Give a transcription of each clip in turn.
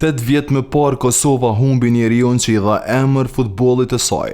8 vjet më parë Kosova humbi njeriun që i dha emër futbollit të saj.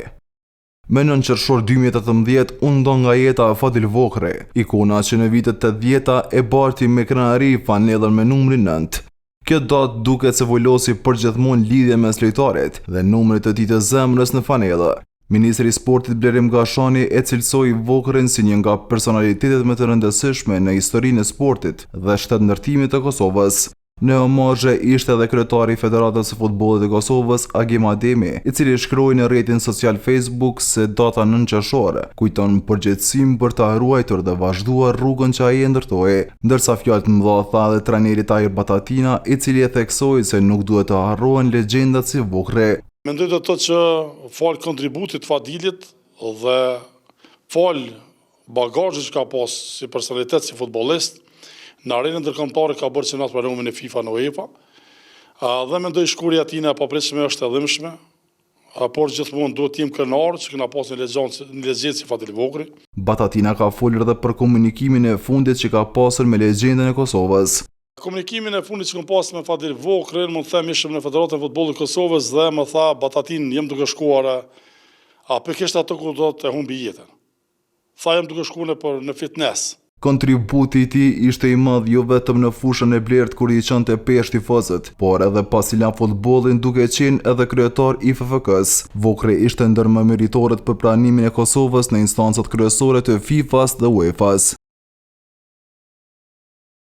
Me 9 qershor 2018 u ndon nga jeta Fadil Vohri, ikona që në vitet 80 e barti me krenari fanellën me numrin 9. Kjo datë duket se vullosi përgjithmonë lidhje mes lojtarit dhe numrit të tij të zemrës në fanellë. Ministri i Sportit Blerim Gashani e cilësoi Vohrin si një nga personalitetet më të rëndësishme në historinë e sportit dhe shtetndërtimit të Kosovës. Në omazhe ishte edhe kryetari i Federatës së Futbollit të Kosovës, Agim Ademi, i cili shkroi në rrjetin social Facebook se data 9 qershor kujton përgjegjësinë për të ruajtur dhe vazhduar rrugën që ai e ndërtoi, ndërsa fjalë të mëdha tha edhe trajneri Tahir Batatina, i cili e theksoi se nuk duhet të harrohen legjendat si Vohri. Mendoj të thotë që fal kontributit Fadilit dhe fal bagazhit që ka pas si personalitet, si futbollist, në arenën ndërkombëtare ka bërë që për numrin e FIFA në UEFA, dhe mendoj shkurja e tij në papritshme është e dhimbshme, por gjithmonë duhet të jem krenar që kena pas një legjendë si Fadil Vohri. Batatina ka folur edhe për komunikimin e fundit që ka pasur me legjendën e Kosovës. Komunikimin e fundit që kam pasur me Fadil Vohrin, mund të them ishim në Federatën e Futbollit të Kosovës dhe më tha Batatin, jem duke shkuar për kishte ato ku do të humbi jetën. Tha jem duke shkuar në fitness. Kontributi i tij ishte i madh jo vetëm në fushën e Blert kur i qënte peshë tifozët, por edhe pasi la futbollin duke qenë edhe kryetar i FFK-s. Vohri ishte ndër më meritorët për pranimin e Kosovës në instancat kryesore të FIFA-s dhe UEFA-s.